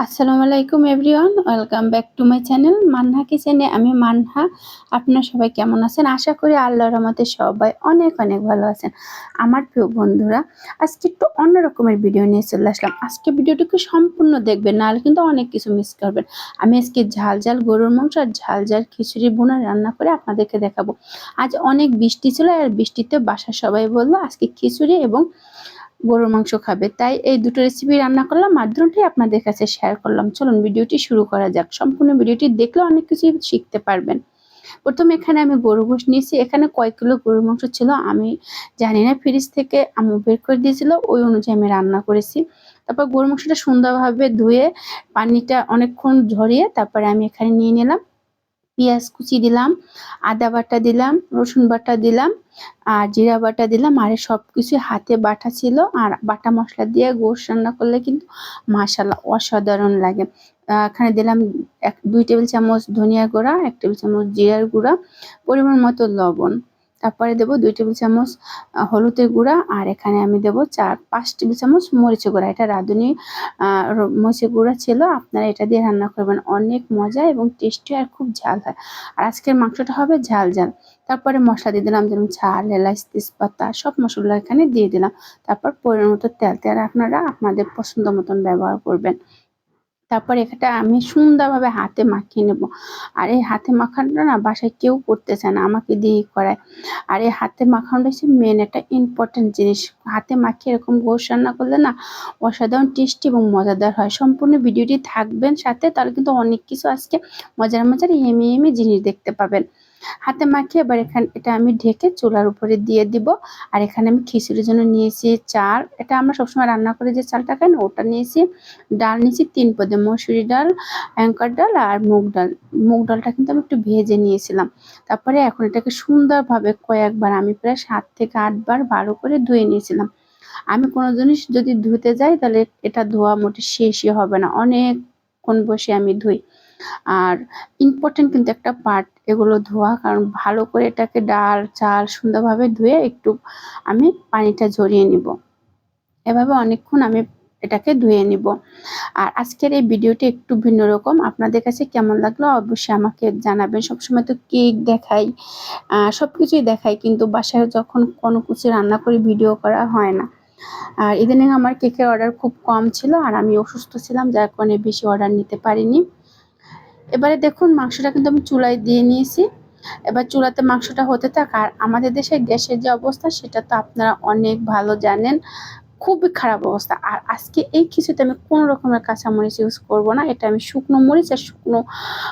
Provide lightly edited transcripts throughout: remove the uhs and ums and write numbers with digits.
আসসালামু আলাইকুম everyone, welcome back to my channel Manna কিচেনে। আমি মান্না। আপনারা সবাই কেমন আছেন? আশা করি আল্লাহর রহমতে সবাই অনেক অনেক ভালো আছেন। আমার প্রিয় বন্ধুরা, আজকে একটু অন্য রকমের ভিডিও নিয়ে চলে আসলাম। আজকে ভিডিওটিকে সম্পূর্ণ দেখবেন, নাহলে কিন্তু অনেক কিছু মিস করবেন। আমি আজকে ঝাল ঝাল গরুর মাংস আর ঝাল ঝাল খিচুড়ি বোনা রান্না করে আপনাদেরকে দেখাবো। আজ অনেক বৃষ্টি ছিল, আর বৃষ্টিতে বাসার সবাই বললো আজকে খিচুড়ি এবং গরুর মাংস খাবে, তাই এই দুটো রেসিপি রান্না করলাম, মাধ্যমটাই আপনাদের কাছে শেয়ার করলাম। চলুন ভিডিওটি শুরু করা যাক। সম্পূর্ণ ভিডিওটি দেখলে অনেক কিছু শিখতে পারবেন। প্রথমে এখানে আমি গরু গোশ নিয়েছি। এখানে কয় কিলো গরুর মাংস ছিল আমি জানি না, ফ্রিজ থেকে আম্মু বের করে দিয়েছিল, ওই অনুযায়ী আমি রান্না করেছি। তারপর গরুর মাংসটা সুন্দরভাবে ধুয়ে পানিটা অনেকক্ষণ ঝরিয়ে তারপরে আমি এখানে নিয়ে নিলাম। পেঁয়াজ কুচি দিলাম, আদা বাটা দিলাম, রসুন বাটা দিলাম, আর জিরা বাটা দিলাম। আর সবকিছু হাতে বাটা ছিল। আর বাটা মশলা দিয়ে গোশ রান্না করলে কিন্তু মাশাআল্লাহ অসাধারণ লাগে। এখানে দিলাম 2 টেবিল চামচ ধনিয়া গুঁড়া, 1 টেবিল চামচ জিরার গুঁড়া, পরিমাণ মতো লবণ। তারপরে দেবো 2 টেবিল চামচ হলুদের গুঁড়া, আর এখানে আমি দেবো 4-5 টেবিল চামচ মরিচের গুঁড়া। এটা রাঁধুনি মরিচের গুঁড়া ছিল, আপনারা এটা দিয়ে রান্না করবেন, অনেক মজা এবং টেস্টি আর খুব ঝাল হয়। আর আজকের মাংসটা হবে ঝাল ঝাল। তারপরে মশলা দিয়ে দিলাম, যেমন ঝাল, এলাচ, তেজপাতা, সব মশলা এখানে দিয়ে দিলাম। তারপর পরিমাণ মতো তেল আপনারা আপনাদের পছন্দ মতন ব্যবহার করবেন। তারপর এটা আমি সুন্দরভাবে হাতে মাখিয়ে নেব। আর এই হাতে মাখানোটা না বাসায় কেউ করতে চায় না, আমাকে দিয়েই করায়। আর এই হাতে মাখানোটা হচ্ছে মেন একটা ইম্পর্টেন্ট জিনিস। হাতে মাখিয়ে এরকম গোশ রান্না করলে না অসাধারণ টেস্টি এবং মজাদার হয়। সম্পূর্ণ ভিডিওটি থাকবেন সাথে, তাহলে কিন্তু অনেক কিছু আজকে মজার মজার ইয়েমি জিনিস দেখতে পাবেন। হাতে মাখিয়ে এবার এটা আমি ঢেকে চুলার উপরে দিয়ে দিব। আর এখানে আমি খিচুড়ির জন্য নিয়েছি চাল। এটা আমরা সবসময় রান্না করে যে চালটা খাই না, ওটা নিয়েছি। ডাল নিয়েছি 3 পদে, মসুরি ডাল, অ্যাঙ্কার ডাল আর মুগ ডাল। মুগ ডালটা কিন্তু আমি একটু ভেজে নিয়েছিলাম। তারপরে এখন এটাকে সুন্দরভাবে কয়েকবার, আমি প্রায় 7 থেকে 8 বার ভালো করে ধুয়ে নিয়েছিলাম। আমি কোনো জিনিস যদি ধুতে যাই তাহলে এটা ধোয়া মোটে শেষই হবে না, অনেকক্ষণ বসে আমি ধুই। আর ইম্পর্টেন্ট কিন্তু একটা পার্ট এগুলো ধোয়া, কারণ ভালো করে এটাকে ডাল চাল সুন্দরভাবে ধুয়ে একটু আমি পানিটা ঝরিয়ে নিব। এভাবে অনেকক্ষণ আমি এটাকে ধুয়ে নিব। আর আজকের এই ভিডিওটি একটু ভিন্ন রকম, আপনাদের কাছে কেমন লাগলো অবশ্যই আমাকে জানাবেন। সবসময় তো কেক দেখাই, সবকিছুই দেখাই, কিন্তু বাসায় যখন কোনো কিছু রান্না করি ভিডিও করা হয় না। আর ইদানিং আমার কেকের অর্ডার খুব কম ছিল, আর আমি অসুস্থ ছিলাম, যার কারণে বেশি অর্ডার নিতে পারিনি। এবারে দেখুন মাংসটা কিন্তু আমি চুলায় দিয়ে নিয়েছি। এবার চুলাতে মাংসটা হতে থাক। আর আমাদের দেশে গ্যাসের যে অবস্থা সেটা তো আপনারা অনেক ভালো জানেন, খুবই খারাপ অবস্থা। আর আজকে এই খিচুড়িতে আমি কোনো রকমের কাঁচামরিচ ইউজ করব না, এটা আমি শুকনো মরিচ আর শুকনো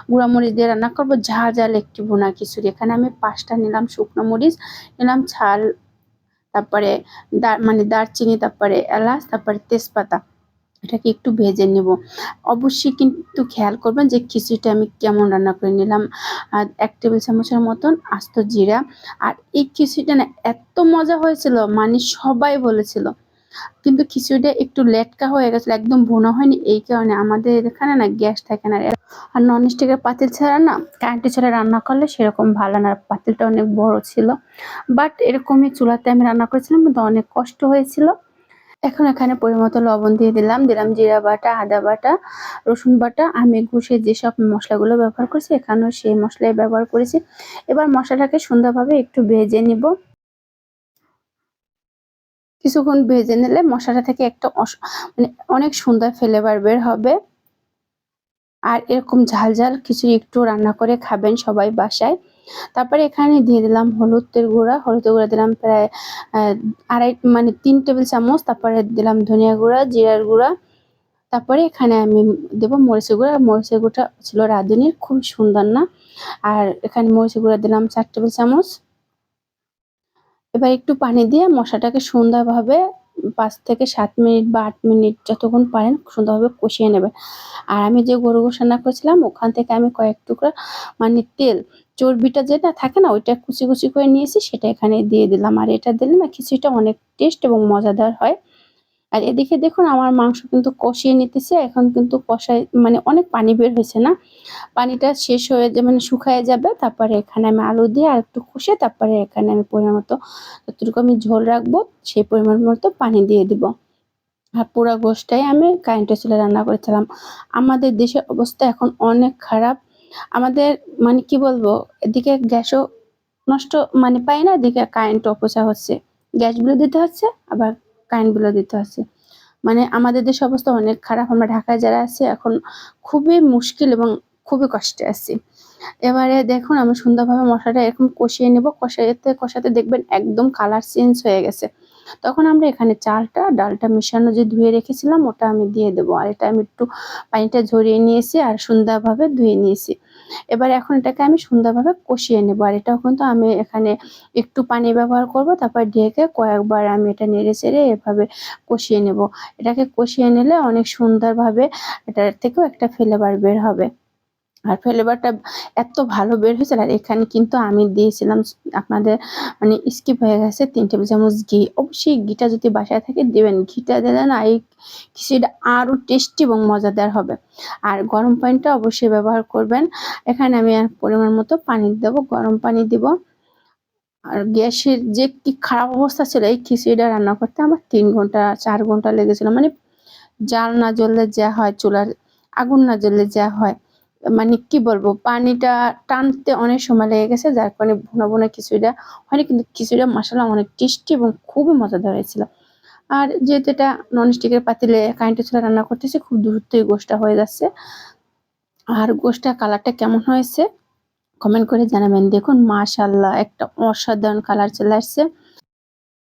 গুঁড়া মরিচ দিয়ে রান্না করবো, ঝাল ঝাল একটি ভুনা খিচুড়ি। এখানে আমি 5টা নিলাম শুকনো মরিচ, নিলাম ঝাল, তারপরে দারচিনি, তারপরে এলাচ, তারপরে তেজপাতা। এটাকে একটু ভেজে নেব। অবশ্যই কিন্তু খেয়াল করবেন যে খিচুড়িটা আমি কেমন রান্না করে নিলাম। 1 টেবিল চামচের মতন আস্ত জিরা। আর এই খিচুড়িটা না এত মজা হয়েছিল, মানে সবাই বলেছিল। কিন্তু খিচুড়িটা একটু লেটকা হয়ে গেছিল, একদম ভুনা হয়নি। এই কারণে আমাদের এখানে না গ্যাস থাকে না, আর ননস্টিকের পাতিল ছাড়া না, কারেন্টের ছাড়া রান্না করলে সেরকম ভালো না। আর পাতিলটা অনেক বড় ছিল, বাট এরকমই চুলাতে আমি রান্না করেছিলাম, কিন্তু অনেক কষ্ট হয়েছিল। এখন এখানে পরিমতো লবণ দিয়ে দিলাম, জিরা বাটা, আদা বাটা, রসুন বাটা। আমি ঘষে যেসব মশলাগুলো ব্যবহার করেছি এখানেও সেই মশলাই ব্যবহার করেছি। এবার মশলাটাকে সুন্দরভাবে একটু ভেজে নিব। কিছুক্ষণ ভেজে নিলে মশলাটা থেকে একটা মানে অনেক সুন্দর ফ্লেভার বের হবে। আর এরকম ঝাল ঝাল খিচুড়ি একটু রান্না করে খাবেন সবাই বাসায়। তারপরে এখানে দিয়ে দিলাম হলুদের গুঁড়া দিলাম প্রায় 3 টেবিল চামচ। তারপরে দিলাম ধনিয়া গুঁড়া, জিরার গুঁড়া। তারপরে এখানে আমি দেবো মরিচের গুঁড়া। মরিচের গুঁড়োটা ছিল রাঁধুনির, খুব সুন্দর না। আর এখানে মরিচের গুঁড়া দিলাম 4 টেবিল চামচ। এবার একটু পানি দিয়ে মশলাটাকে সুন্দরভাবে 5 থেকে 7 মিনিট বা 8 মিনিট যতক্ষণ পারেন সুন্দরভাবে কষিয়ে নেবেন। আর আমি যে গরু গোশ রান্না করেছিলাম ওখান থেকে আমি কয়েক টুকরা তেল, চর্বিটা যেটা থাকে না ওইটা কুচি করে নিয়েছি, সেটা এখানে দিয়ে দিলাম। আর এটা দিলে না খিচুড়িটা অনেক টেস্ট এবং মজাদার হয়। আর এদিকে দেখুন আমার মাংস কিন্তু কষিয়ে নিতেছে, এখন কিন্তু কষায় অনেক পানি বের হয়েছে না, পানিটা শেষ হয়ে শুকায় যাবে। তারপরে এখানে আমি আলু দিয়ে আর একটু কষে তারপরে এখানে আমি পরিমাণ মতো যতটুকু আমি ঝোল রাখবো সেই পরিমাণ মতো পানি দিয়ে দিব। আর পুরা গোশটাই আমি কারেন্টের চুলায় রান্না করেছিলাম। আমাদের দেশের অবস্থা এখন অনেক খারাপ। আমাদের মানে কি বলবো, এদিকে গ্যাসও নষ্ট মানে পাই না, এদিকে কারেন্ট অপচয় হচ্ছে। গ্যাস বিলও দিতে হচ্ছে, আবার কারেন্ট বিলও দিতে হচ্ছে। মানে আমাদের দেশের অবস্থা অনেক খারাপ। আমরা ঢাকায় যারা আছি এখন খুবই মুশকিল এবং খুবই কষ্টে আছি। এবারে দেখুন আমি সুন্দরভাবে মশলাটা এরকম কষিয়ে নেব। কষাতে, কষাতে দেখবেন একদম কালার চেঞ্জ হয়ে গেছে। তখন আমরা এখানে চালটা, ডালটা মেশানো যে ধুয়ে রেখেছিলাম ওটা আমি দিয়ে দেবো। আর এটা আমি একটু পানিটা ঝরিয়ে নিয়েছি আর সুন্দরভাবে ধুয়ে নিয়েছি। এবার এখন এটাকে আমি সুন্দরভাবে কষিয়ে নেব। আর এটাও কিন্তু আমি এখানে একটু পানি ব্যবহার করব, তারপর ঢেকে কয়েকবার আমি এটা নেড়ে চেড়ে এভাবে কষিয়ে নেব। এটাকে কষিয়ে নিলে অনেক সুন্দরভাবে এটার থেকেও একটা ফ্লেভার বের হবে। আর ফ্লেভারটা এত ভালো বের হয়েছে। আর এখানে কিন্তু আমি দিয়েছিলাম আপনাদের মানে স্কিপ হয়ে গেছে ৩ টেবিল চামচ ঘি। অবশ্যই ঘিটা যদি বাসায় থাকে দিবেন। ঘিটা দিলে না এই খিচুড়িটা আরো টেস্টি এবং মজাদার হবে। আর গরম পানিটা অবশ্যই ব্যবহার করবেন। এখানে আমি আর পরিমাণ মতো পানি দেব, গরম পানি দিব। আর গ্যাসের যে কি খারাপ অবস্থা ছিল এই খিচুড়িটা রান্না করতে আমার ৩ ঘন্টা ৪ ঘন্টা লেগেছিল। মানে জাল না জ্বললে যা হয়, চুলার আগুন না জ্বললে যা হয়, মানে কি বলবো, পানিটা টানতে অনেক সময় লেগে গেছে, যার কারণে ভুনা ভুনা খিচুড়িটা হয়নি। কিন্তু খিচুড়িটা মাসাল্লাহ অনেক টেস্টি এবং খুবই মজাদার হয়েছিল। আর যেহেতু এটা ননস্টিকের পাতিলে কারেন্টের চুলায় রান্না করতেছি, খুব দ্রুতই গোশটা হয়ে যাচ্ছে। আর গোশটা কালারটা কেমন হয়েছে কমেন্ট করে জানাবেন। দেখুন মাশাল্লাহ একটা অসাধারণ কালার চলে আসছে।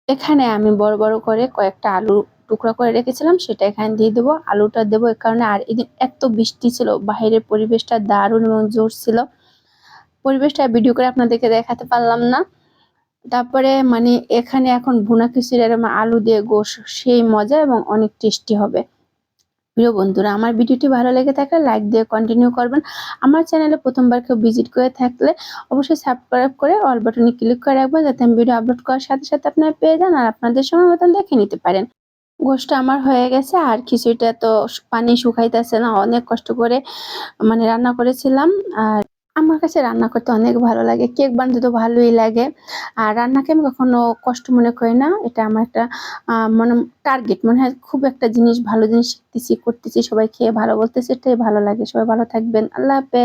এখানে আমি বড় বড় করে কয়েকটা আলু টুকরা করে রেখেছিলাম, সেটা এখানে দিয়ে দেবো। আলুটা দেবো এ কারণে, আর এদিন এত বৃষ্টি ছিল, বাইরের পরিবেশটা দারুণ এবং জোর ছিল। পরিবেশটা ভিডিও করে আপনাদেরকে দেখাতে পারলাম না। তারপরে মানে এখানে এখন ভুনা খিচুড়ি আর আলু দিয়ে গোশ সেই মজা এবং অনেক টেস্টি হবে। প্রিয় বন্ধুরা, আমার ভিডিওটি ভালো লেগে থাকলে লাইক দিয়ে কন্টিনিউ করবেন। আমার চ্যানেলে প্রথমবার কেউ ভিজিট করে থাকলে অবশ্যই সাবস্ক্রাইব করে অল বাটনে ক্লিক করে রাখবেন, যাতে আমি ভিডিও আপলোড করার সাথে সাথে আপনারা পেয়ে যান আর আপনাদের সময় মতন দেখে নিতে পারেন। গোশটা আমার হয়ে গেছে। আর খিচুড়িটা তো পানি শুকাইতেছে না, অনেক কষ্ট করে মানে রান্না করেছিলাম। আর আমার কাছে রান্না করতে অনেক ভালো লাগে, কেক বানাতে তো ভালোই লাগে। আর রান্নাকে আমি কখনো কষ্ট মনে করি না, এটা আমার একটা মানে টার্গেট মনে হয়। খুব একটা জিনিস, ভালো জিনিস শিখতেছি, করতেছি, সবাই খেয়ে ভালো বলতেছে, এটাই ভালো লাগে। সবাই ভালো থাকবেন, আল্লাহ হাফেজ।